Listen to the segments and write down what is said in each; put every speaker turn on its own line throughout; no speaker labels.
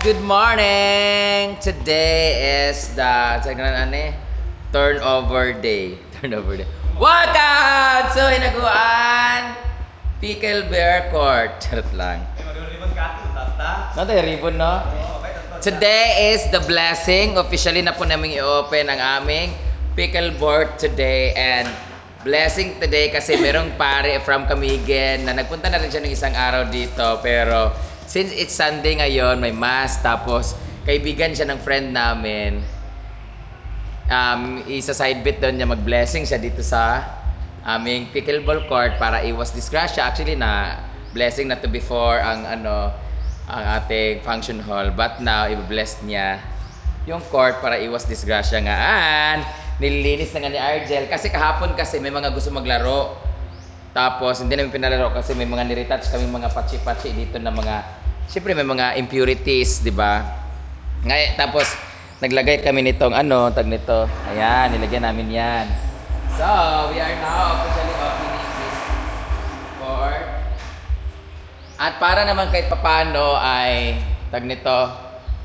Good morning! Today is the turnover day. Turnover day. Welcome! So, hinaguan Pickle Bear Court. Charot lang. Ano tayo, ribbon, no? Today is the blessing. Officially na po namin i-open ang aming pickle board today. And blessing today kasi merong pare from Camigen na nagpunta na rin siya ng isang araw dito. Pero since it's Sunday ngayon, may mass. Tapos kaibigan siya ng friend namin. Isa side bit doon niya mag-blessing siya dito sa aming pickleball court para iwas disgrasya. Actually na blessing na to before ang ating function hall, but now i-bless niya yung court para iwas disgrasya nga. Nililinis na nga ni Argel kasi kahapon kasi may mga gusto maglaro. Tapos hindi namin pinalaro kasi may mga niretouch kami mga patsi-patsi dito na mga, siyempre may mga impurities, di ba? Ngayon, tapos naglagay kami nitong tag nito. Ayan, nilagyan namin yan. So, we are now officially opening this court. At para naman kahit papano ay tag nito,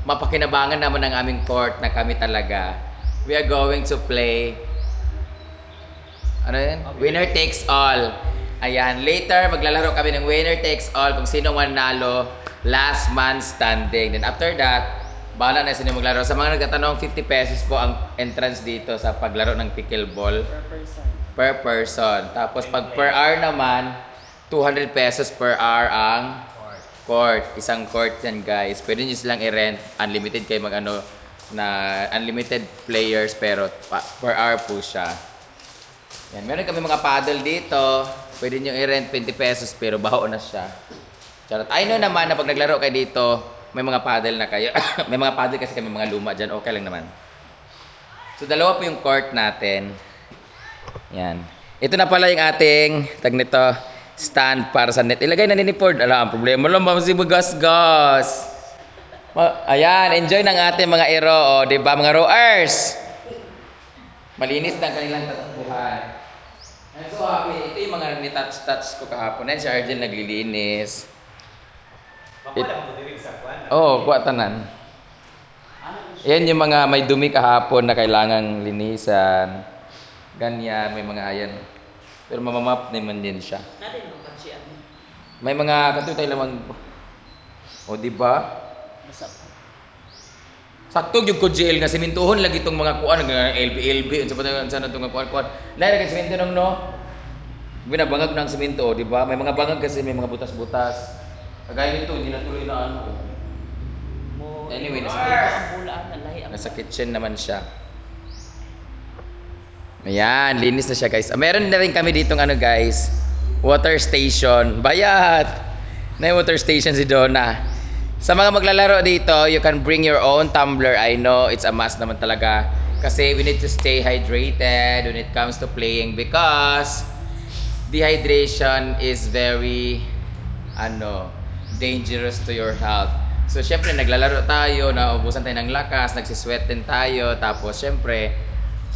mapakinabangan naman ang aming court na kami talaga. We are going to play winner takes all. Ayan, later maglalaro kami ng winner takes all kung sino man nalo, last man standing. Then after that, bahala na sino maglaro. Sa mga nagtatanong, 50 pesos po ang entrance dito sa paglaro ng pickleball. Per person. Tapos pag per hour naman, 200 pesos per hour ang court. Isang court yan, guys. Pwede nyo silang i-rent. Unlimited kayo na unlimited players pero per hour po siya. Yan. Meron kami mga paddle dito. Pwede nyo i-rent 20 pesos pero baho na siya. Charot. I know naman na pag naglaro kayo dito, may mga paddle na kayo. May mga paddle kasi kami mga luma dyan. Okay lang naman. So, dalawa po yung court natin. Yan. Ito na pala yung ating, tag nito, stand para sa net. Ilagay na ni Ford. Ang problema lang, si Bugas-gas. Ayan, enjoy ng ating mga ero. O, diba, mga rowers? Malinis na kanilang tatakbuhan. I'm so happy. Ito yung mga nitouch-touch ko kahapon. Ayan si Argel naglilinis. Kuha tanan. Yan yung mga may dumi kahapon na kailangang linisan. Ganyan, may mga ayan. Pero mamamap naman din siya. May mga katutay lamang. O, diba? Sakto yung kujel nga simintuhon lagi itong mga kuan nga LB unsa pa sana itong kuan naira kay simento nung binabangag ng simento, di ba? May mga bangag kasi may mga butas-butas. Kagaya nito hindi na tuloy na anyway, nasa kitchen naman siya. Ayan, linis na siya, guys. Meron na rin kami ditong guys, water station. Bayat na water station si Donna. Sa mga maglalaro dito, you can bring your own tumbler. I know, it's a must naman talaga. Kasi we need to stay hydrated when it comes to playing because dehydration is very, dangerous to your health. So, syempre, naglalaro tayo, naubusan tayo ng lakas, nagsisweat din tayo, tapos, syempre,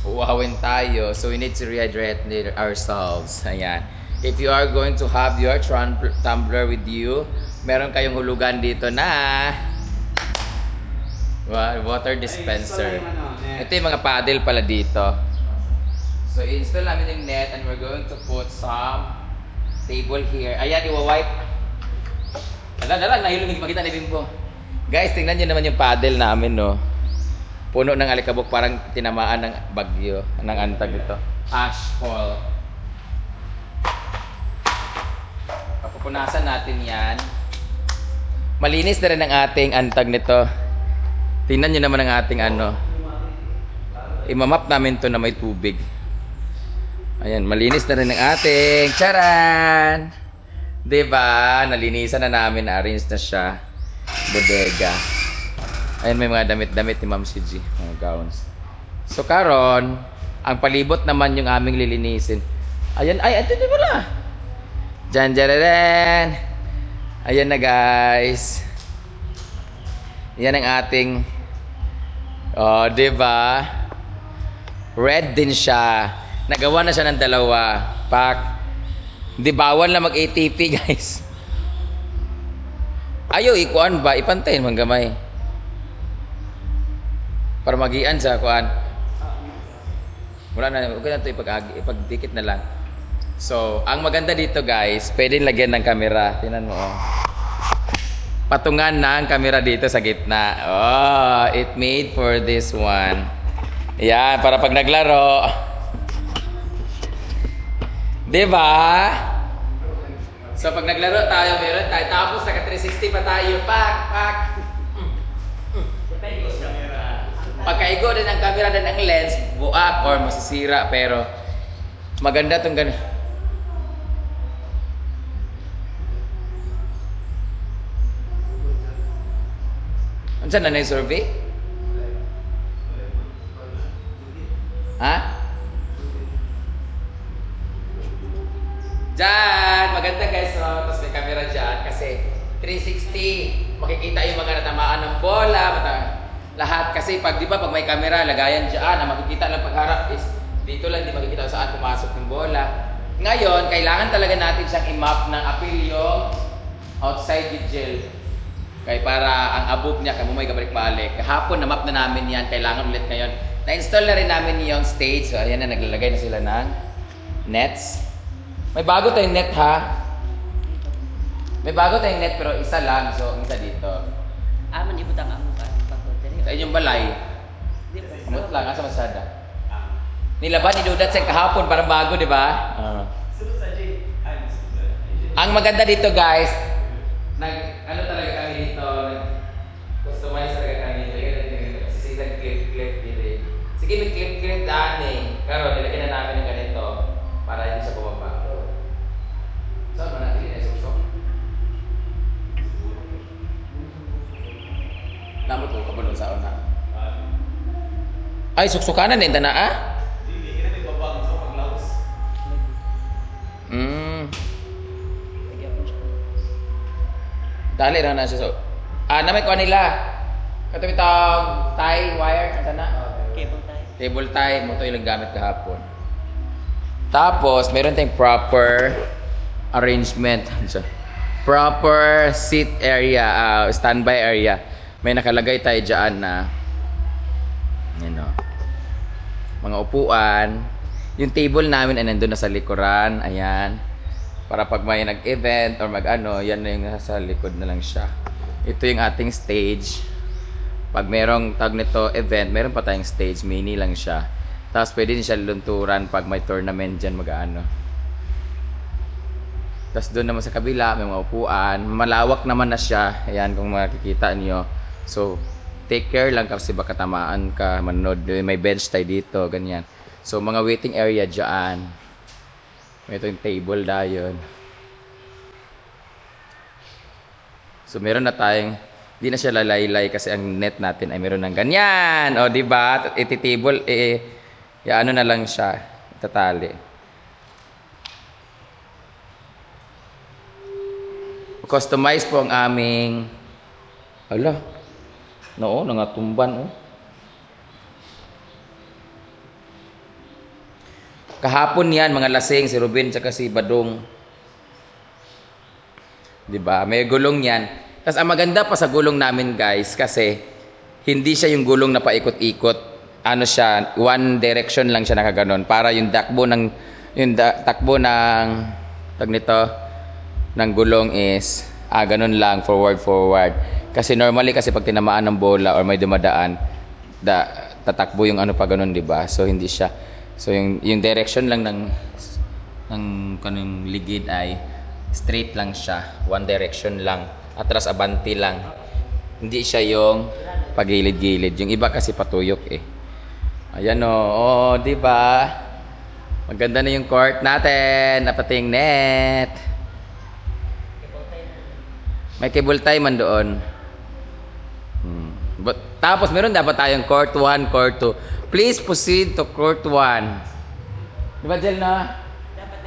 uwawin tayo. So, we need to rehydrate ourselves. Ayan. If you are going to have your tumbler with you, meron kayong hulugan dito na water dispenser. Ito yung mga paddle pala dito. So, install namin yung net and we're going to put some table here. Ayan, iwa-wipe. Nahilong hindi makita ni Bimbo. Guys, tingnan nyo naman yung paddle namin, no? Puno ng alikabok, parang tinamaan ng bagyo, ng antag ito. Ashfall. Papupunasan natin yan. Malinis na rin ang ating antag nito. Tingnan nyo naman ang ating imamap namin to na may tubig. Ayan, malinis na rin ang ating charan! Diba? Nalinisan na namin, arrange na siya. Bodega. Ayan, may mga damit-damit ni Ma'am CG, mga gowns. So karon, ang palibot naman yung aming lilinisin. Ayan, ito na pala. Janjararan! Ayan na, guys. Yan ang ating diba? Red din siya. Nagawa na siya ng dalawa. Di bawal na mag-ATP, guys. Ayaw ikuan ba? Ipantayin manggamay. Para magian sa kuan. Wala na, okay na ito ipagdikit na lang. So, ang maganda dito guys, pwedeng lagyan ng camera. Tingnan mo oh. Patungan na ang camera dito sa gitna. Oh, it made for this one. Yan, para pag naglaro. Diba? So, pag naglaro tayo, meron tayo. Tapos, naka 360 pa tayo. Pak. Pagkaigo din ang camera din ang lens, buak or masisira. Pero, maganda itong ganun. Ano saan na yung survey? Ha? Diyan! Maganda guys, so, tapos may camera dyan kasi 360, makikita yung mga natamaan ng bola, lahat kasi pag di ba pag may camera, lagayan dyan, na makikita lang pagharap is dito lang, di makikita saan pumasok yung bola. Ngayon, kailangan talaga natin siyang i-map ng appeal yung outside vigil. Kaya para ang abog niya, kaya mo may gabalik-balik. Kahapon, na-map na namin yan. Kailangan ulit ngayon. Na-install na rin namin yung stage. So, ayan na, naglalagay na sila ng nets. May bago tayong net, ha? May bago tayong net, pero isa lang. So, isa dito.
Manibutang ang pagkote.
Sa inyong balay. Kamot lang, asa masada. Nilaban ni Dudat sa kahapon, parang bago, di ba? Ang maganda dito, guys, ano talaga kami dito, customize talaga kami dito. Kasi nag-clip dito. Sige, may clip daan pero nilagyan na namin ng ganito para hindi siya bumaba. Saan ba natin yung susok? Namot ko kabulong sa una. Ay, suksukanan din, na ah?
Hindi, may babang sa paglaos.
Dali na siya. So, na may kuha nila. Katawitang tie wire. Ano na?
Cable tie.
Cable tie. Mo ito yung gamit kahapon. Tapos, meron tayong proper arrangement. Proper seat area. Standby area. May nakalagay tayo dyan na mga upuan. Yung table namin ay nandun na sa likuran. Ayan. Para pag may nag-event or mag-ano, yan na yung nasa likod na lang siya. Ito yung ating stage. Pag merong tag nito event, meron pa tayong stage. Mini lang siya. Tapos pwede din siya lunturan pag may tournament dyan mag-ano. Tapos doon naman sa kabila, may mga upuan. Malawak naman na siya. Ayan, kung makikita nyo. So, take care lang kasi baka tamaan ka, manood. May bench tayo dito, ganyan. So, mga waiting area dyan. Ito yung table dayon. So meron na tayong, di na siya lalaylay kasi ang net natin ay meron ng ganyan. O di ba? Iti-table ano na lang siya, tatali. Customize po ang aming nangatumban Kahapon yan, mga lasing, si Ruben tsaka si Badong. Diba? May gulong yan. Tapos ang maganda pa sa gulong namin guys, kasi hindi siya yung gulong na paikot-ikot. Ano siya, one direction lang siya nakaganon. Para yung takbo ng, tag nito, ng gulong is, ganun lang, forward. Kasi normally kasi pag tinamaan ng bola or may dumadaan, tatakbo yung ano pa ganun, diba? So hindi siya. So yung direction lang ng kanong ligid ay straight lang siya, one direction lang, atras abanti lang. Hindi siya yung pagilid-gilid. Yung iba kasi patuyok Ayan di ba? Maganda na yung court natin, napating net. May cable tie man doon. Tapos meron dapat tayong court 1, court 2. Please proceed to court 1. Di ba, Jel, na?
Dapat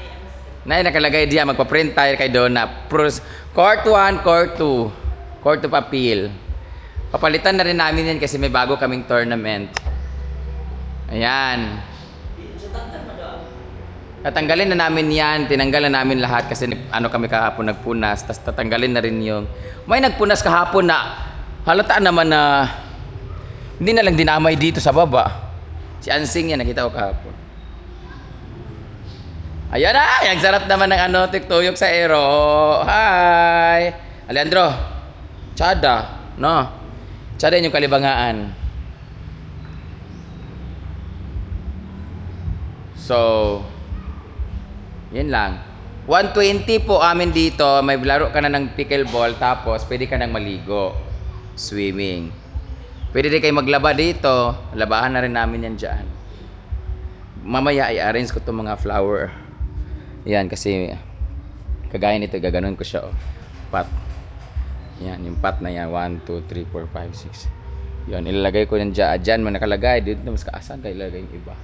ay
nakalagay diyan, magpa-print tayo kay Donna. Court 1, court 2. Court 2 papel. Papalitan na rin namin yan kasi may bago kaming tournament. Ayan. Tatanggalin na namin yan. Tinanggal na namin lahat kasi kami kahapon nagpunas. Tapos tatanggalin na rin yung... May nagpunas kahapon na halata naman na Hindi na lang dinamay dito sa baba. Si Ansing yan, nakita ko kahapon. Ayan na! Ang sarap naman ng ano, tiktuyok sa Aero. Hi! Alejandro, Chada, no? Chada yung kalibangaan. So, yun lang. 120 po amin dito, may laro ka na ng pickleball, tapos pwede ka nang maligo. Swimming. Pwede din kayo maglaba dito. Labahan na rin namin yan dyan. Mamaya i-arrange ko itong mga flower. Yan, kasi kagaya nito, gaganon ko siya. Oh. Pot. Yan, yung pot na yan. 1, 2, 3, 4, 5, 6. Yan, ilalagay ko yan dyan. Dyan mo nakalagay. Dito mas kaasan kayo ilalagay yung iba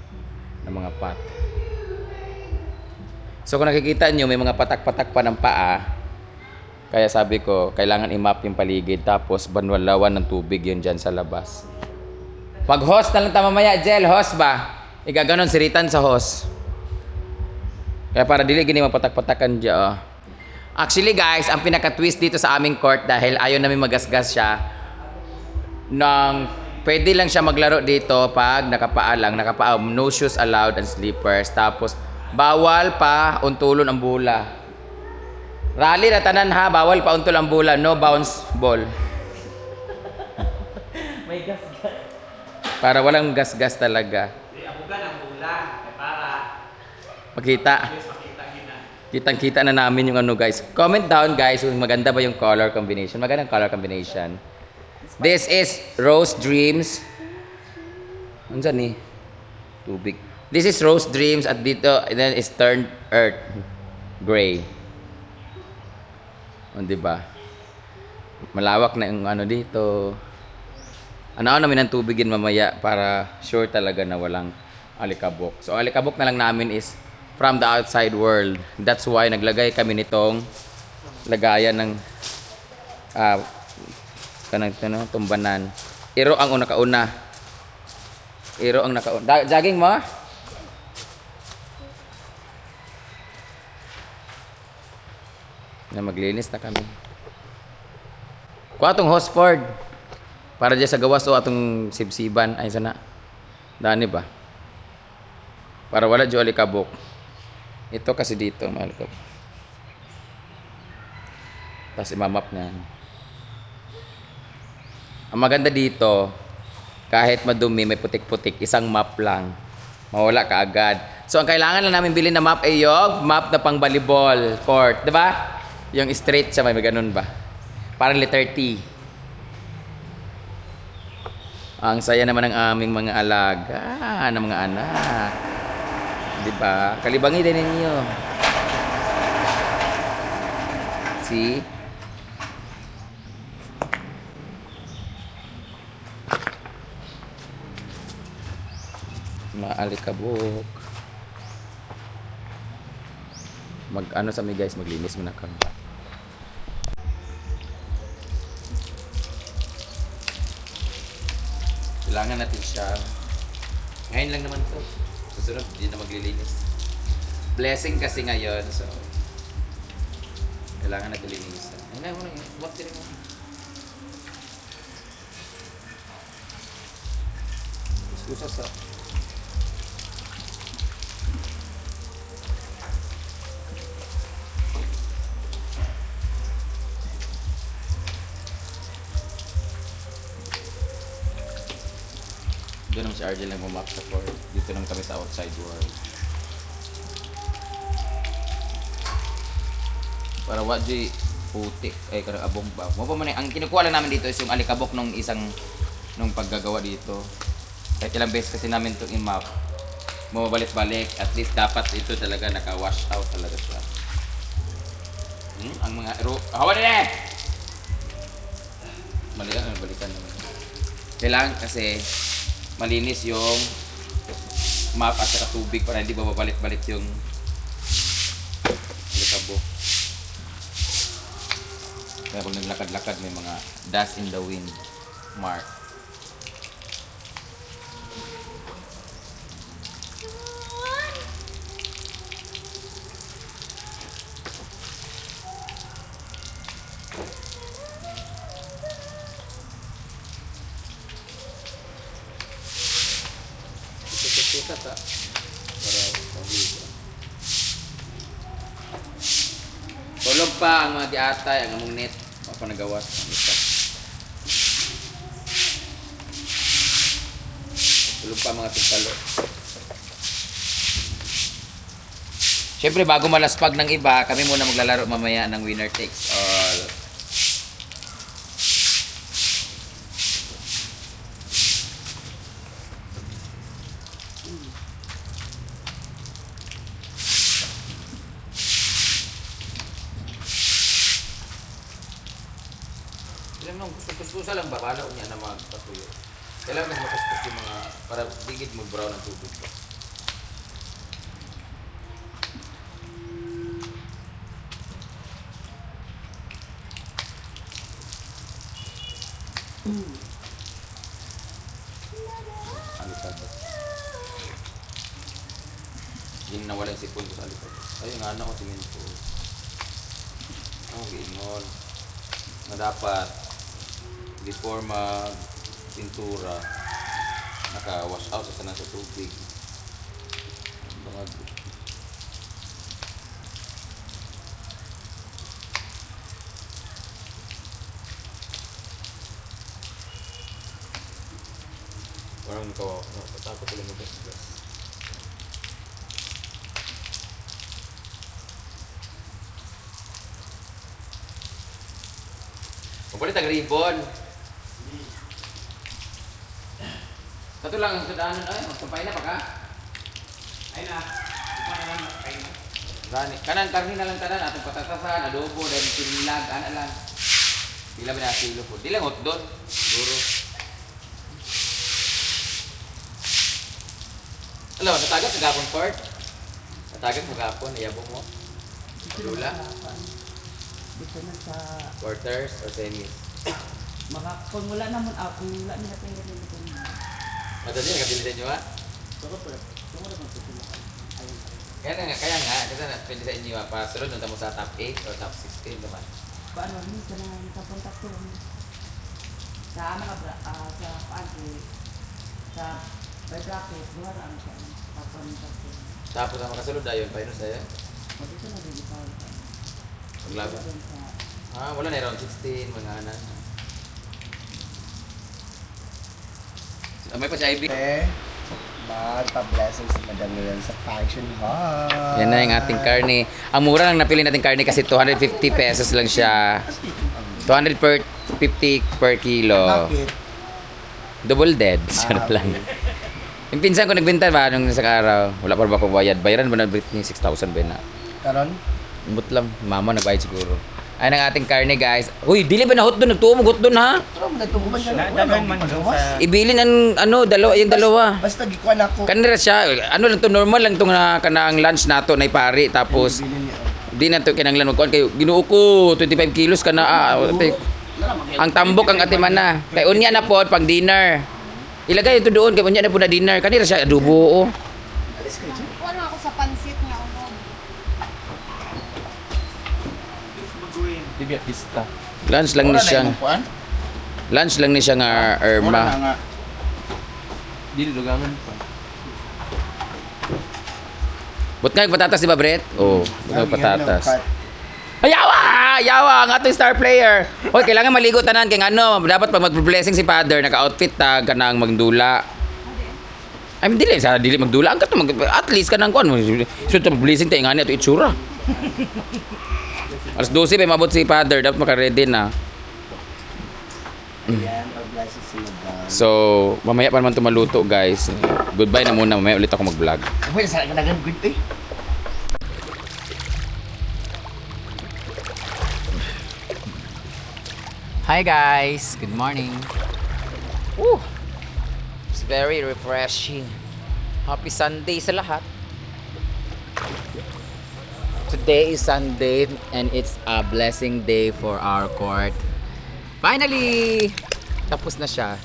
ng mga pot. So kung nakikita nyo, may mga patak-patak pa ng paa. Kaya sabi ko, kailangan i-map yung paligid. Tapos banwalawan ng tubig yun dyan sa labas. Pag hose na lang tayo mamaya, Jel, hose ba? Igaganon, siritan sa hose. Kaya para dili gini mapatak-patakan dyan. Oh. Actually guys, ang pinaka-twist dito sa aming court dahil ayaw namin magasgas siya. Pwede lang siya maglaro dito pag nakapaa lang. No shoes allowed and slippers. Tapos bawal pa untulon ang bola. Rally na tanan ha, bawal pa untol ang bola, no bounce ball.
May gas-gas.
Para walang gas-gas talaga.
Di, abugan ang bola. Para
Makita.
makita na.
Kitang-kita na namin yung ano guys. Comment down guys kung maganda ba yung color combination. Magandang color combination. This is Rose Dreams. Ano dyan eh? Tubig. This is Rose Dreams at dito, and then is Turned Earth Gray. O, diba? Malawak na yung ano dito. Ano namin ang tubigin mamaya para sure talaga na walang alikabok. So, alikabok na lang namin is from the outside world. That's why naglagay kami nitong lagayan ng tumbanan. Iro ang nakauna. Iro ang nakauna. Jogging mo? Na maglinis na kami. Kuha atong Hosford. Para dyan sa gawas o atong sibsiban. Ay, sana. Dani ba? Para wala dyan alikabok. Ito kasi dito. Malikabok. Tapos imamap niyan. Ang maganda dito, kahit madumi, may putik-putik, isang map lang. Mawala ka agad. So, ang kailangan lang namin bilhin na map ay yung map na pang volleyball court. Diba? Yung straight siya, may ganun ba? Parang letter T. Ang saya naman ng aming mga alaga, ng mga anak. Diba? Kalibangin din ninyo. See? Maalikabok. Ano sa mi guys, maglinis muna kami. Kailangan natin siya. Ngayon lang naman to. Susunod, hindi na maglilinis. Blessing kasi ngayon, so kailangan natin linisan. Ayun na, what din mo? Gusto sa doon naman si RJ lang bumap sa court. Dito lang kami sa outside world. Para wadji putik ay karang abong ba. Mo pa man ang kinukuha lang namin dito is yung alikabok nung nung paggagawa dito. Kahit ilang beses kasi namin itong i-map. Mababalik-balik. At least dapat ito talaga naka-wash out talaga siya. Ang mga hawa na eh! Balikan naman. Kailangan kasi malinis yung map at saka tubig para hindi babalik-balik yung alikabok. Kaya pag naglakad-lakad may mga dust in the wind mark. ka. Para pag-isa. Tulog pa ang mga giatay, ang among net. Mga panagawas. Ang isa. Tulog pa mga tigtalo. Siyempre, bago malaspag ng iba, kami muna maglalaro mamaya ng winner takes all. Ilang nung kuskusa lang ba? Bala ko niya na magpatuyo. Kailangan mas makuskus yung mga, para digid mo brown ang tubig ko. Alipad ba? Hindi na wala yung sipon ko sa alipad. Ayun nga, anak ko tingin ko. Oh, ginol. Na dapat before mag pintura naka-wash out sa nasa tubig. Bangag. Parang natakot ulit mag-gas. Mapalit ang ribbon. Ito lang ang sudaanan. Ay, magsampay na pa ka.
Ay na. Ito na lang. Ay na.
Rani. Kanan, karni na lang tanan. Atong patatasan, adobo, then pinilag, ana lang. Dila ba na kilo po? Dila hot doon. Siguro. Alam, natagat sa gapon part. Natagat mo gapon, iyabo mo. Lula.
Dito na sa...
Quarters or semis.
Kung wala naman ako, kung wala nila tayo dito.
Madali, nakabilisan nyo ha?
Pero naman sa tulukan. Ayun.
Kaya nga, kasi pwede sa inyo ha. Pasunod, nunta mo sa top 8 or top 16 naman.
Paano rin ka na nakapunta ko? Sa mga sa pantry, sa by bracket, buwan ang siya. Papunta ko.
Tapos ang makasunod na yun, paano sa'yo?
Dito na rin ikaw.
Paglaban.
Doon sa...
Wala na round 16, mga anan. May pa si Ivy.
Magpa-blessings si Madam ngayon sa Function Hall.
Yan na yung ating karne. Ang mura lang napili natin karne kasi 250 pesos lang siya. 200 per 50 per kilo.
Bakit?
Double dead. Sarap lang. Yung pinsan ko nagbenta ba nung isang araw? Wala pa ba akong bayad? Bayaran ba na Britney? 6,000 ba na?
Karon?
Umot lang. Mama nagbayad siguro. Ay ang ating karne guys. Uy, dili ba na hot doon? Nagtuo mo hot doon ha?
Pero nagtuguban ka na.
Dagan man doon sa...
Ibilin ang ano, yung dalawa.
Basta gikuan ako.
Kanira siya, ano lang to, normal lang to nga kanang lunch nato na ipari. Tapos,
Bilin niya.
di na to kinanglan magkuhan kayo. Ginuo ko, 25 kilos ka na. Ang tambok ang atiman na. Kay unya na po, pang dinner. Ilagay ito doon, kay unya na po na dinner. Kanira siya, adobo.
Alis kayo dyan.
Ano ako sa pansit nga uno.
Tibia pista.
Lunch lang ni siya. Lunch lang ni siya nga Irma.
Dili lugangan pa.
But nga patatas di ba, Brett? Oo, oh, patatas. Ayawa! Ayawa! Ang ating star player! Hoy, kailangan maligo tanan kay ano, dapat pag mag-blessing si Father, naka-outfit ta kanang magdula. I mean, dili magdula. Ang kato, at least kanang kuan mo. So, blessing tayo nga niya, ito itsura. Alas 12 pa mabot si Father, dapat maka-ready na.
Yan, pag-blessings si Madam.
So, mamaya pa naman ito maluto, guys. Goodbye na muna, mamaya ulit ako mag-vlog.
Uy, saan ka nag-good eh?
Hi guys, good morning. Woo! It's very refreshing. Happy Sunday sa lahat. Today is Sunday and it's a blessing day for our court. Finally! Tapos na siya.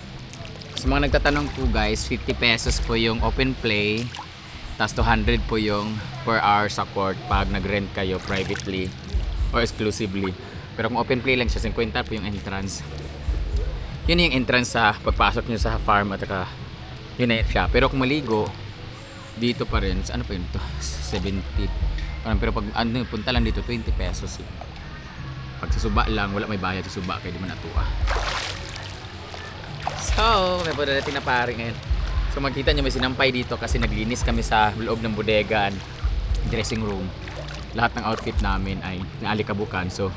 Sa mga nagtatanong po guys, 50 pesos po yung open play. Tapos 200 po yung per hour sa court pag nag-rent kayo privately or exclusively. Pero kung open play lang siya, 50 po yung entrance. Yun yung entrance sa pagpasok nyo sa farm at saka yun na siya. Pero kung maligo, dito pa rin, ano pa yun to? 70. Parang, pero pag ano, punta lang dito, 20 pesos lang. Pag sa suba lang, wala may bayad sa suba, kaya di man natuwa. So, may padating na pare ngayon. So makita nyo may sinampay dito kasi naglinis kami sa loob ng bodegan, dressing room. Lahat ng outfit namin ay naalikabukan. So,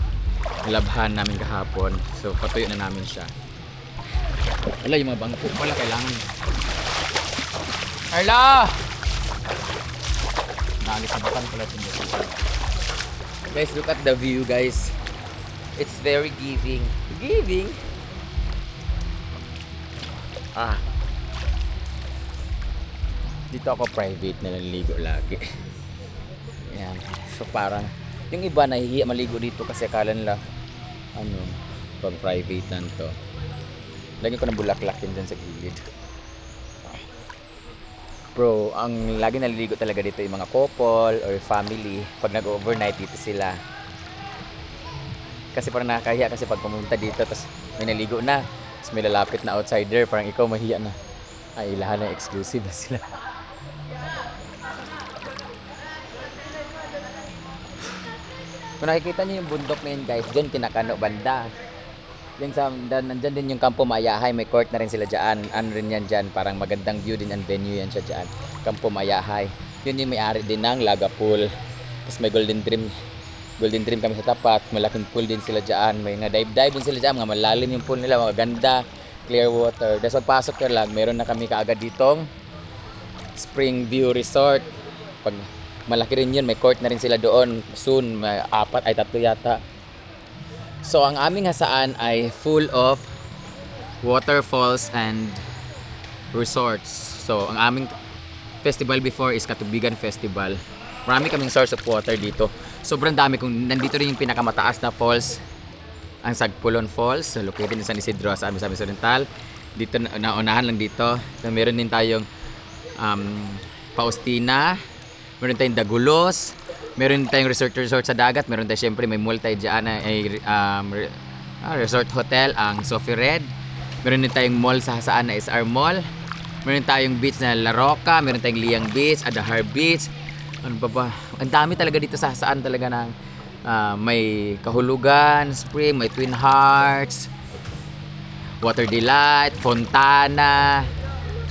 nalabhan namin kahapon. So, patuyo na namin siya. Wala, yung mga bangko pala kailangan. Carla! Naalikabukan pala itong bodegan. Guys, look at the view, guys. It's very giving. Giving? Dito ako private na naliligo lagi. Yan. So parang yung iba nahihiya maligo dito kasi akala nila pang private lang to. Lagi ko ng bulaklak din dyan sa gilid. Bro, ang lagi naliligo talaga dito yung mga couple or family. Pag nag-overnight dito sila. Kasi parang nakakahiya kasi pag pumunta dito tapos may naligo na. Tapos may lalapit na outsider, parang ikaw mahiya na. Ay, lahat na exclusive na sila. Kung nakikita niyo yung bundok na yun guys, dyan Tinakano banda. Yung nandyan din yung Kampo Mayahay, may court na rin sila dyan. Ano rin yan dyan, parang magandang view din ang venue yan siya dyan. Kampo Mayahay. Yun yung may-ari din ng Laga Pool. Tapos may Golden Dream kami sa tapat, malaking pool din sila dyan. May nga dive din sila dyan, mga malalim yung pool nila, mga ganda, clear water. Tapos pagpasok ka lang, meron na kami kaagad ditong Spring View Resort. Pag malaki rin yun, may court na rin sila doon. Soon, may 3 yata. So ang aming hasaan ay full of waterfalls and resorts. So ang aming festival before is Katubigan Festival. Marami kaming source of water dito. Sobrang dami. Kung nandito rin yung pinakamataas na falls, ang Sagpulon Falls, located in San Isidro sa Misamis Oriental. Dito naunahan lang dito. Meron din tayong Faustina, meron tayong Dagulos, meron tayong resort sa dagat, meron tayong syempre may multi dyan resort hotel ang Sophie Red. Meron din tayong mall sa Hasaan na SR Mall. Meron tayong beach na La Roca, meron tayong Liang Beach, Adahar Beach. Ano ba? Ang dami talaga dito sa Hasaan talaga ng may Kahulugan, Spring, may Twin Hearts, Water Delight, Fontana,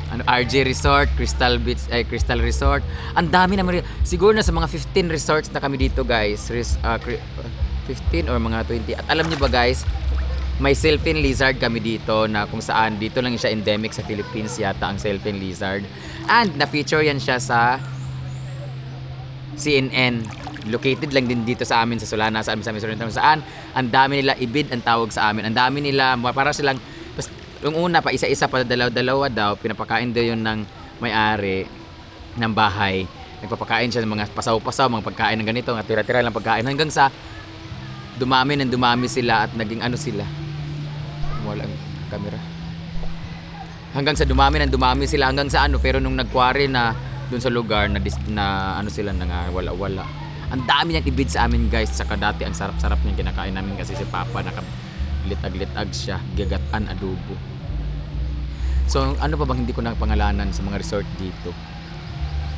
RJ Resort, Crystal Resort. Ang dami naman. Siguro na sa mga 15 resorts na kami dito, guys. 15 or mga 20. At alam niyo ba, guys, may Silphine Lizard kami dito na kung saan dito lang siya endemic sa Philippines yata ang Silphine Lizard. And na-feature yan siya sa CNN. Located lang din dito sa amin sa Solana, sa Misamis Oriental, saan ang dami nila ibid ang tawag sa amin. Ang dami nila para silang yung una pa isa-isa pa dalawa daw pinapakain daw yun ng may-ari ng bahay. Nagpapakain siya ng mga pasaw-pasaw, mga pagkain ng ganito, mga tira-tira lang pagkain hanggang sa dumami sila at naging sila. Walang camera. Hanggang sa dumami sila hanggang sa pero nung nagkwari na doon sa lugar na sila na wala. Ang dami niyang ibid sa amin, guys. Saka dati ang sarap-sarap niyang kinakain namin kasi si Papa litag-litag siya, gagatan adobo. So ano pa bang hindi ko pangalanan sa mga resort dito?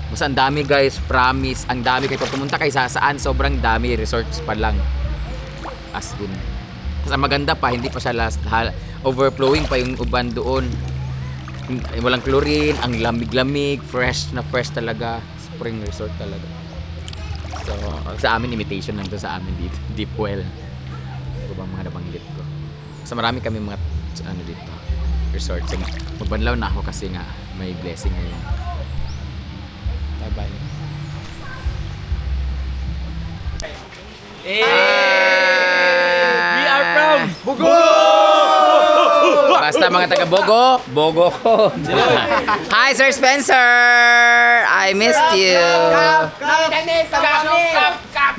Basta ang dami, guys, promise, ang dami. Kayo pag pumunta kayo saan, sobrang dami, resorts pa lang. As in. Tapos ang maganda pa, hindi pa siya overflowing pa yung uban doon. Walang chlorine, ang lamig-lamig, fresh talaga. Spring resort talaga. So sa amin, imitation lang to sa amin dito, deep well. Ano ba mga nabanggit ko? So marami kami mga dito, resorts. Magbanlaw na ako kasi nga may blessing ngayon. Bye-bye.
We are from Bugo!
Basta mga taga Bogo ko. Hi, Sir Spencer! I missed you.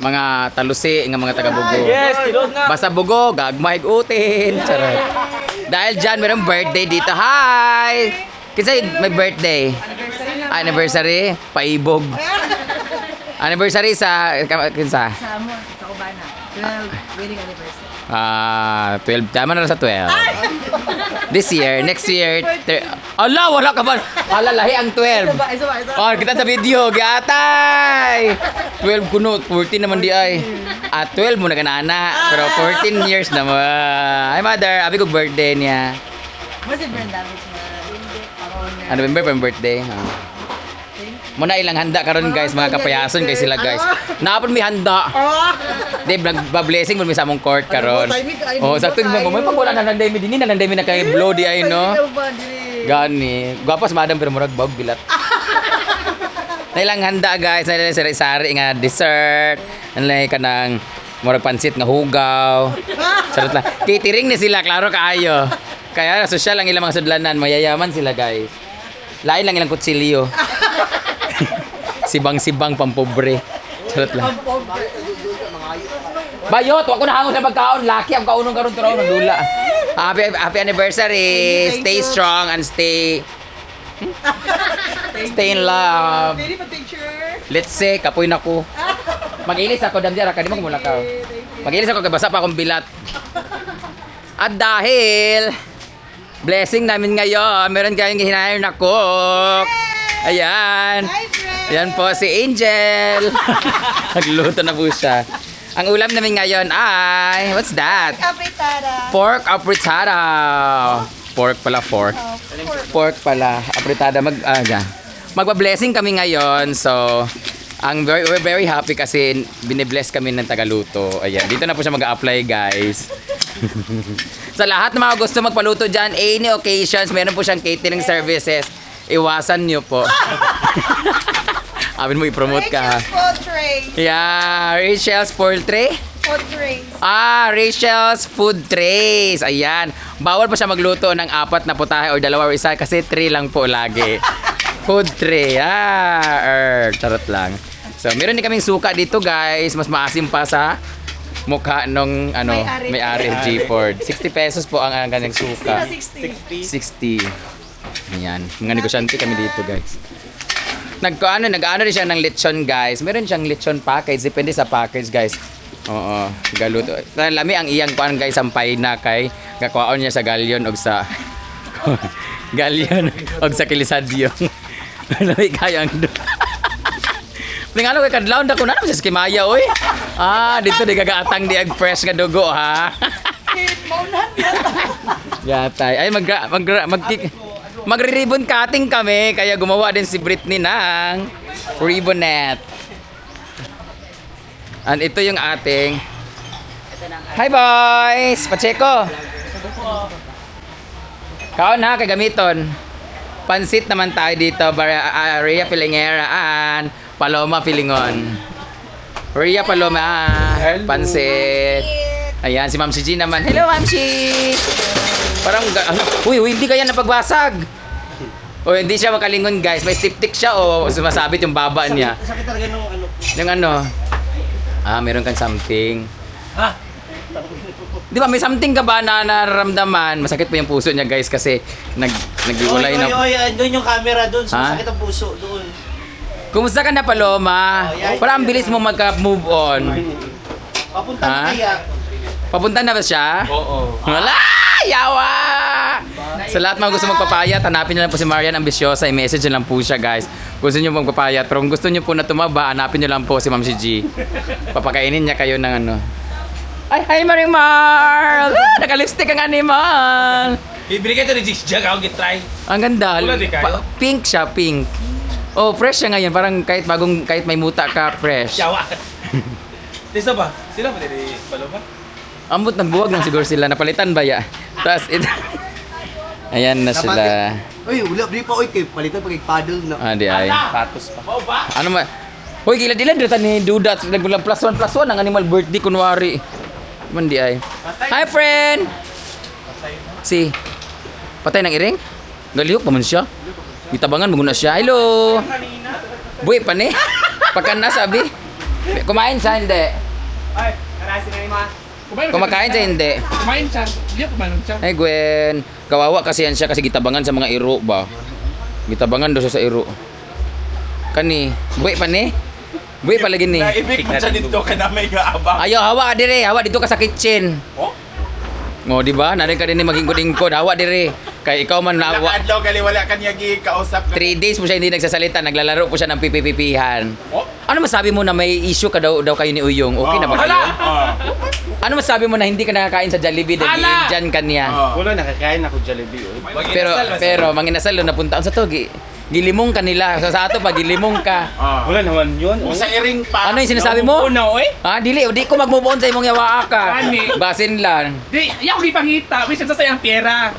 Mga talusi nga mga taga Bogo.
Yes, tilod na!
Basta Bogo, gagmay utin. Charot. Dahil dyan, mayroong birthday dito. Hi! Kasi may birthday. Anniversary? Paibog. Anniversary sa kinsa?
Sa mo, sa Cubana. 12 wedding anniversary.
12. Tama na sa 12. This year, next year. Ala, wala ka ba? Ala, lahi ang 12.
Isa ba?
Oh, kita sa video, gatay! 12 kuno, 14 naman di ay. 12 mo na kanana, pero 14 years naman. Ay, mother, abi ko birthday niya.
Mo si Brenda, which na hindi.
November pa yung birthday. Muna ilang handa karon guys, mga kapayason guys sila guys. Naapon may handa. Di nagba-blessing mo mi sa among court karon. Oh, sa tuig mo may pangwala na nanday mi dinhi na nanday mi na kay blow di ay no. Gani. Gwapas madam pero murag bag bilat. Na ilang handa guys, na ilang sari-sari nga dessert. Anlay kanang murag pansit nga hugaw. Sarot lang. Catering ni sila, klaro kaayo. Kaya social lang ilang mga sudlanan, mayayaman sila guys. Lain lang ilang kutsilyo. Sibang-sibang pampobre. Charot lang. Bayot, wag ko na hangos sa pagkaon. Laki ang kaunong karon turo ng dula. Happy anniversary. Stay strong and stay in love.
Ready pa picture?
Let's say, kapoy na ko. Mag-ilis ako, damdira ka. Di mo kumulakaw. Mag-ilis ako, kabasa pa akong bilat. At dahil blessing namin ngayon, meron kayong hinahire na cook. Ayan. Ayan po si Angel. Nagluto na po siya. Ang ulam namin ngayon ay, what's that?
Apritada.
Pork apritada. Pork pala, pork. Pork pala, apritada. Magpa-blessing kami ngayon. So, we're very happy kasi binibless kami ng tagaluto. Ayan, dito na po siya mag-a-apply guys. Sa lahat ng mga gusto magpaluto dyan, any occasions, meron po siyang catering services. Iwasan nyo po. Abin mo i-promote ka ha.
Rachel's food trays.
Yeah, Rachel's food tray.
Food trays.
Rachel's food trays. Ayan. Bawal pa siya magluto ng 4 na putahe or 2 or 1 kasi 3 lang po lagi. Food tray. Charot lang. So, meron din kaming suka dito guys. Mas maasim pa sa mukha nung may-ari G-Ford. 60 pesos po ang ganyang suka. 60. Ayan. Mga negosyante kami dito guys. Nag-ano rin siya ng lechon guys. Meron siyang lechon package. Depende sa package guys. Oo. Galuto. Lami ang iyang kuan guys. Sampay na kay. Gakwaon niya sa galyon o sa galyon o sa kilisadyo. Lami kayo ang Ningalo kay kadlaw na ko na sa Skimaya oy. Dito di gagaatang di ag fresh nga dugo ha. Yatay. Ay magre-ribbon cutting kami kaya gumawa din si Britney ng ribbonette. And ito yung ating Hi boys! Pacheco! Kaon ha, kagamiton. Pansit naman tayo dito. Rhea Pilingera and Paloma Pilingon. Rhea Paloma. Pansit. Ayan, si Ma'am G naman. Hello, Ma'am G! Parang, uy, hindi kaya napagbasag. O, hindi siya makalingon, guys. May stiptik siya o sumasabit yung baba niya.
Sakit talaga nung ano.
Yung ano? Meron kang something. Di ba, may something ka ba na nararamdaman? Masakit pa yung puso niya, guys, kasi nag-iwalay na.
Oy, doon yung camera doon. Sumasakit ang puso doon.
Kumusta ka na, Paloma? Parang ang bilis mo magka-move on.
Papunta na kaya.
Papunta na ba siya?
Oo.
Wala! Yawa! Sa lahat mga gusto magpapayat, hanapin nyo lang po si Marian Ambisyosa. I-message nyo lang po siya, guys. Gusto nyo magpapayat. Pero kung gusto nyo po na tumaba, hanapin nyo lang po si Ma'am si G. Papakainin niya kayo ng ano. Ay, hi Maring Marl! Naka-lipstick ang animal!
Ibigay ka ito ni Jigs Jag, ako get-try.
Ang ganda.
Wala di kayo?
Pink siya, pink. Oh, fresh siya ngayon. Parang kahit may muta ka, fresh.
Yawa. Lisa ba? Sila ba din Paloma?
Ambot, nagbuwag lang siguro sila. Napalitan ba ya? Tapos ito. Ayan na sila.
Uy, wala di pa oy kay palitan pag paddle na.
Di ay.
Patos pa. Mao ba?
Ano ma? Hoy, gila-dila dito ni Dudat. Nagbulang +1 ang animal birthday kunwari. Man di ay. Hi friend. Si. Patay ng iring? Galihok pa man siya. Itabangan mo na siya. Hello. Buhay pa ni. Pagka nasabi. Kumain siya hindi.
Ay, karasi na ni Ma.
Kumakain siya hindi.
Kumain siya. Hindi kumain siya.
Ay Gwen, kawawa kasi yan siya kasi gitabangan sa mga iro ba. Gitabangan daw siya sa iro. Kani, buhay pa ni? Buhi palagi ni.
Naibig mo siya dito ka na may gaabang.
Ayo, hawa ka dire. Hawa dito ka sa kitchen.
Oh?
O, di ba? Narin ka din magingkod-ingkod. Hawa dire. Kay ikaw man na
Nakadlaw gali wala kanya kausap ka.
3 days mo siya hindi nagsasalita. Naglalaro po siya ng pipipipihan.
Oh?
Ano masabi mo na may issue ka daw kayo ni Uyong? Okay na ba kayo? Ano masabi mo na hindi ka nakakain sa Jollibee dahil dyan ka niya?
Wala, nakakain ako Jollibee.
Pero manginasal doon napunta. Sa to, gilimong ka nila. Sa ato pa, gilimong ka.
Wala naman yun.
Kung sa iring pa.
Ano yung sinasabi mo?
Una, oy.
Dili ko mag-move on sa imong yawa ka.
Ani?
Basin lang.
Di, yaw di pangita. May sa sayang pera.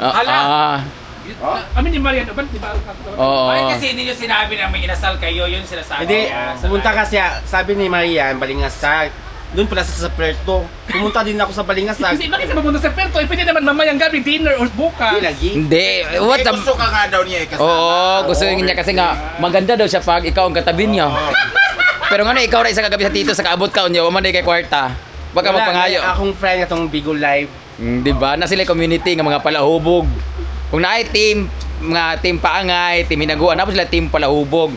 Kami ni Marian, ba? Di ba?
Oo.
Ay kasi hindi nyo sinabi na may inasal kayo, yun sinasabi
Hindi,
niya.
pumunta kasi, sabi ni Marian, Balingasag. Doon pala sa Puerto. Pumunta din ako sa Balingasag.
Kasi bakit sa mapunta sa Perto? Eh, pwede naman mamayang gabi, dinner or bukas.
Hindi lagi.
Hindi. What
Eh,
the...
gusto ka nga daw niya kasama.
Oo, gusto niya kasi nga maganda daw siya pag ikaw ang katabi niya. Pero nga na ikaw ra isa kagabi sa tito sa kaabot ka unya, man kay kwarta. Baka
Wala,
magpangayo.
akong friend atong Bigo Live.
Di ba? Na sila community nga mga palahubog. Kung naay team mga team paangay, team hinaguan, tapos sila team palahubog.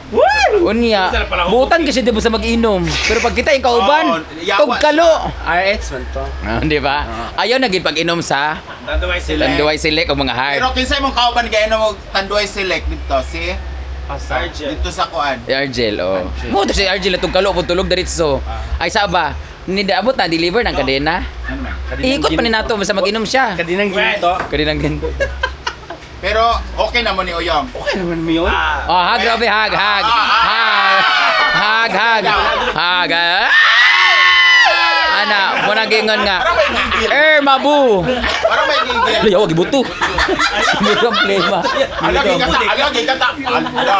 Unya, butan kasi di ba sa mag-inom. Pero pag kita yung kauban, tugkalo.
RX man to.
Di ba? Ayaw naging pag-inom sa
Tanduay sila.
Tanduay Select o mga hard.
Pero kinsa imong kauban gaya na mo Tanduay Select dito si
Sargent.
dito sa kuan.
Argel, oh. Mo to si Argel tugkalo pud tulog diretso. Ay saba, nidaabot na deliver ng kadena. Ikot pa ni nato basta mag-inom siya.
Kadinang ginto.
Kadinang ginto.
Pero okay naman ni Oyong.
Okay naman mo yun.
Oh, hag, grabe, hag. Ana, muna gingon nga. Mabu.
Parang may gigil.
Yaw, gibuto. Gibuto ang plema.
Alagi kata. Ala.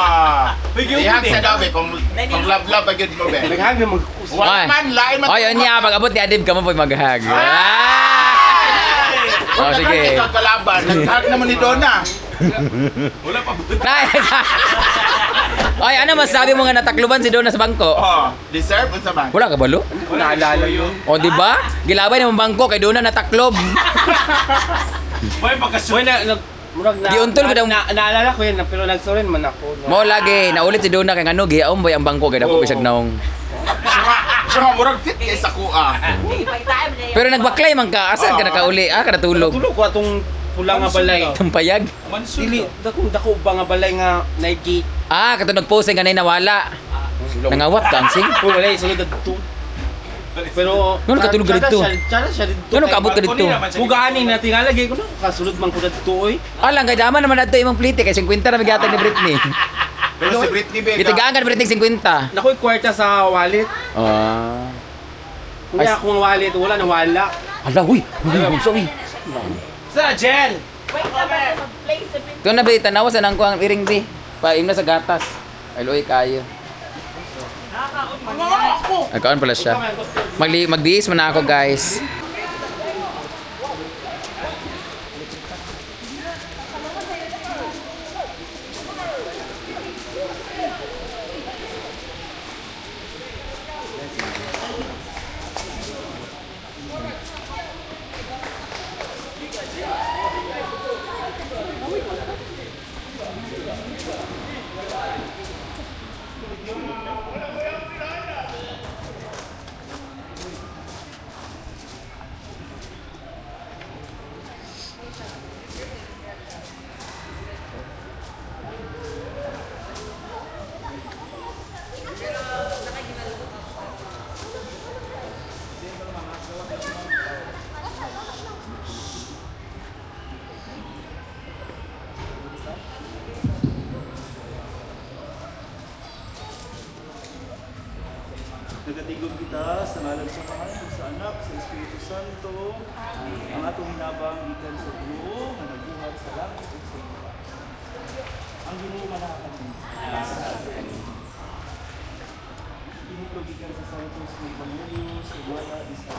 Ihang sa gabi kung love agad mo be.
Naghag na
Wala man lain man.
Ay, niya, pag abot ni Adib ka mo po maghag. Oh, sige.
Ikaw kalaban, nag-hug naman ni Donna. Wala pa buto.
Ay, ano masabi mo nga natakluban si Donna sa bangko?
Oh, deserve unsa man?
Wala ka balo?
naalala yun.
O, di ba? Gilabay ng bangko kay Donna nataklob.
Boy pagkasu.
Uy, murag na,
Giuntol ko daw-
naalala ko yan, pero nagsurin man ako. No?
Mo lagi, naulit si Donna kay ano, giyaon boy ang bangko kay dako bisag naong.
Siya murag fit kay sa kuha.
Pero nagbaklay man ka, asan ka nakauli? Ka natulog.
Tulog ko atong pula nga balay.
Tampayag.
Dili, dako ba nga balay nga Nike.
Kato nag-post nga nawala. Nangawat dancing.
Kung wala, isunod na dito. Pero,
Ano katulog ka dito?
Tsara siya dito.
Ano kaabot ka dito?
Bugaanin na tingalagay ko na. Kasulod man ko na dito, oy.
Alang kay dama naman ato imong plite kay 50 na bigatag ni Britney.
Pero si Britney Vega.
Gitigaan ka ni Britney 50.
Nakoy kwarta sa wallet. Kung
Ay,
akong wallet, wala na wala.
Ala, huy. Sorry.
Sa Jen.
Ito na ba tanawa sa nang kuang iring di. Paim na sa gatas. Ay loy kayo. Nagkaon pala siya. Magdiis man ako, guys.
Nagatigom kita sa ngalan sa Ama, sa Anak, sa Espiritu Santo, ang atong hinabang ikan sa Ginoo nga nagbuhat sa langit ug sa lupa. Ang Ginoo manakan sa atin. Inuklog ikan sa Santos ng Evangelyo sa wala di sa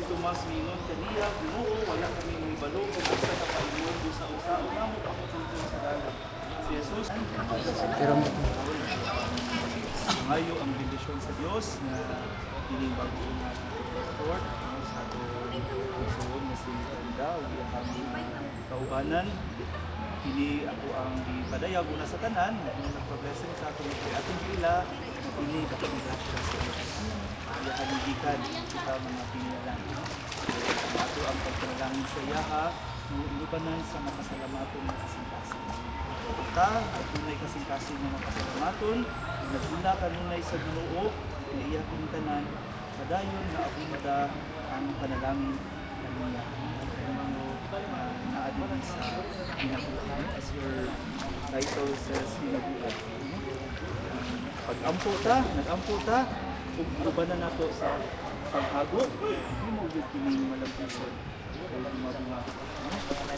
Tomas mingon kaniya, Ginoo, wala kami ng ibalo kung usa na paingon do sa usaon namo ako tungkol sa dalan. Si Jesus ngayo ang bendisyon sa Dios na ining bago nga report sa Suod na si Anda, ug iyang kaubanan. Kini ako ang ipadayag una sa tanan, nagpa-blessing sa atong atong gila, ini kapaggrasya sa Dios. Iyahan gikan kita mga pinalan. Ato ang pagpanalangin sa iyaha, inubanan sa makasalamaton nga kasing-kasing. Ta, at tunay kasing-kasing nga makasalamaton, naguna kanunay sa Ginoo, na iya kong tanan, padayon nga abunda ang panalangin kanina. Naadin sa hinabuan, as your title says, hinabuan. Pag-ampo ta, nag-ampo ta, ug ubanan nato sa paghago, hindi mo gud kini malampuson. O gumabunga.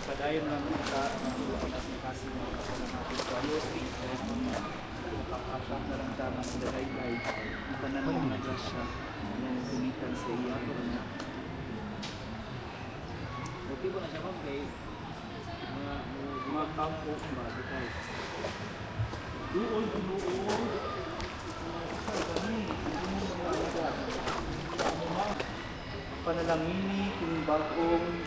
Padayon lang kita ang kasing-kasing mga kasalamaton sa Diyos. Kapag na lang tama sa dalaylay, ang tanan ng grasya na gumikan sa iya. Okay po na siya ma'am kay mga kampo ba dito. Doon panalangini kung bagong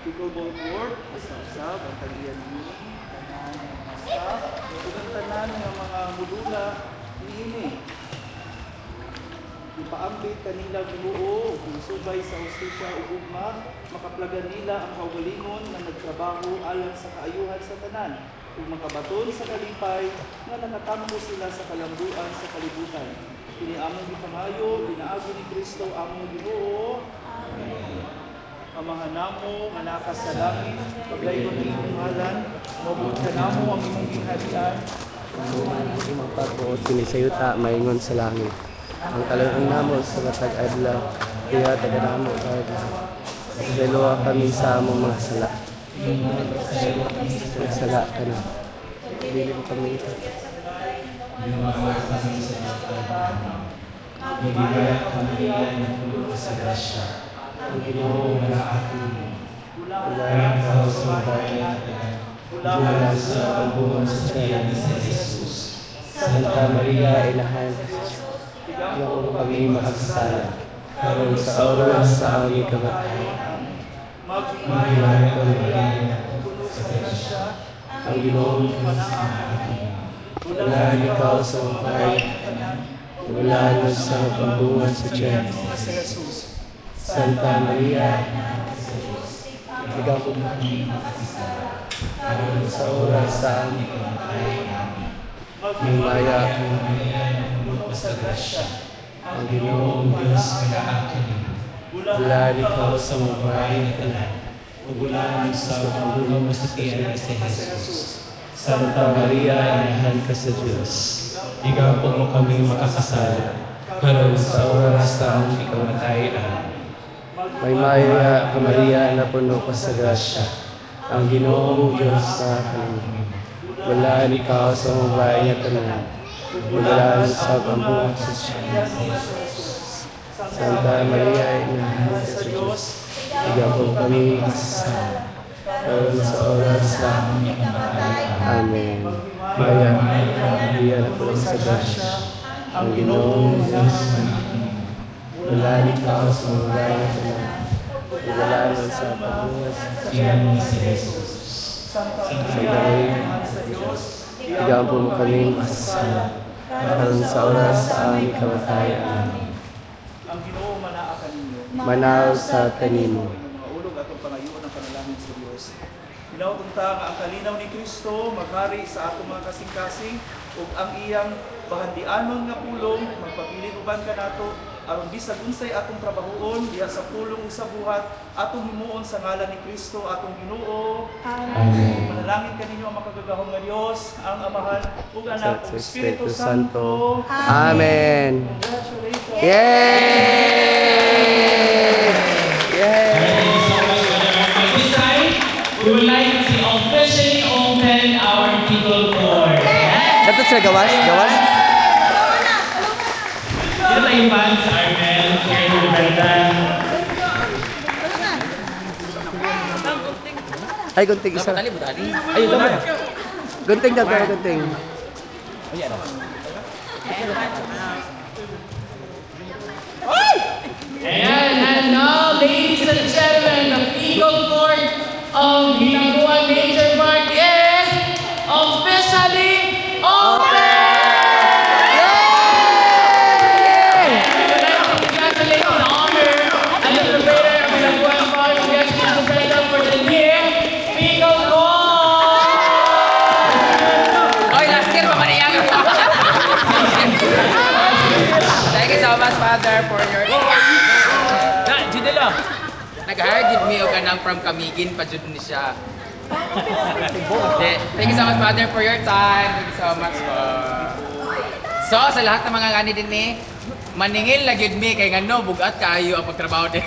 pickleball court usab ang tagiyan ni tanan ng mga staff ug ang tanan ng mga modula niini ipaambit kanila Ginoo kung subay sa hustisya ug ugma makaplagan nila ang kaugalingon na nagtrabaho alang sa kaayuhan sa tanan ug makabaton sa kalipay nga nakatampo sila sa kalambuan sa kalibutan. Kini among gipangayo pinaagi ni Kristo among Ginoo. Amen. Amahan namo nga naka sa langit, paglaygon ng imong ngalan, mabuti ka namo ang imong ginharian.
Imong pagbuot kini sa yuta maingon sa langit. Ang kalooban namo sa matag adlaw, iya taganamo kay dalawa kami sa among mga sala. Sala kana. Dili mo kami ito. Ang Ginoo nga akin. Wala ikaw sa bayan. Wala sa pagbuhan sa tiyan ni Jesus. Santa Maria, Inahan, Iyong kami makasala. Karon sa oras sa aming kamatayan. Maghihimay ka Maria, puno sa grasya. Ang Ginoo sa akin. Wala ikaw sa bayan. Wala sa pagbuhan sa tiyan ni Jesus. Santa Maria, ikaw po kami makasala. Karon sa oras sa aming kamatayan. Maghihimaya ka Maria, puno sa grasya. Ang Ginoong Diyos nga akin. Wala ikaw sa mabahay na tanan. Wala sa pagbuhan mo sa tiyan ni Jesus. Santa Maria, inahan ka sa Diyos. Ikaw po mo kami makakasala. Karon sa oras sa aming kamatayan. May Maya ka Maria na puno ka sa grasya. Ang Ginoong Diyos sa akin. Wala ikaw sa mabahay na tanan. Wala sa pambuhat sa tiyan. Santa Maria, inahan ka sa Diyos. Ikaw po kami makakasala. Karon sa oras sa aming kamatayan. Amen. Maya ka Maria na puno sa grasya. Ang Ginoong Diyos sa akin. Wala ikaw sa mabahay na tanan. Wala sa pambuhat sa tiyan ni Jesus. Santa Maria, ikaw po mo kami makasala. Karon sa oras sa aming kamatayan.
Ang Ginoo manaa kaninyo.
Manaw sa kanimo.
Mga ulog atong pangayoon ang panalangin sa Dios. Hinautungta nga ang kalinaw ni Kristo maghari sa atong mga kasing-kasing ug ang iyang bahandianon nga pulong magpabilin uban kanato aron bisag unsay atong trabahoon diha sa pulong ug sa buhat atong himuon sa ngalan ni Kristo atong Ginoo.
Amen.
Manalangin kaninyo ang makagagahong nga Dios, ang Amahan ug Anak ug
Sa
Espiritu
Espiritu
Santo.
Amen.
Congratulations.
Yay! Yay!
At this time, we would like to officially open our people court.
Dapat sa gawas? Gawas?
Dito tayo fans, Armel, Karen, Brendan.
Ay, gunting isa.
Dali mo dali.
Ay, dami. Gunting daw, pero gunting.
And now, ladies and gentlemen, the Eagle Court of Hinaguan Nature Park is officially open! We would like to congratulate the owner and the operator of Hinaguan Park Recreation Center for the year, Eagle Court!
Oy, last year pa maniyang ako. Thank you so much, Father, for your... Nag-hire gid me og anang from Camiguin pa jud ni siya. Thank you so much, Father, for your time. Thank you so much. So, sa lahat ng mga gani din ni, maningil na gid mi kay ngano bugat kaayo ang pagtrabaho din.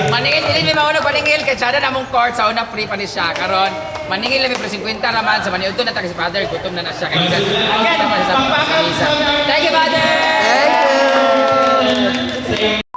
Maningil dili mi mao paningil kay sada namong court sa una free pa ni siya karon. Maningil mi pre 50 naman sa maniudto na ta si Father gutom na siya kay Thank you, Father. Thank you.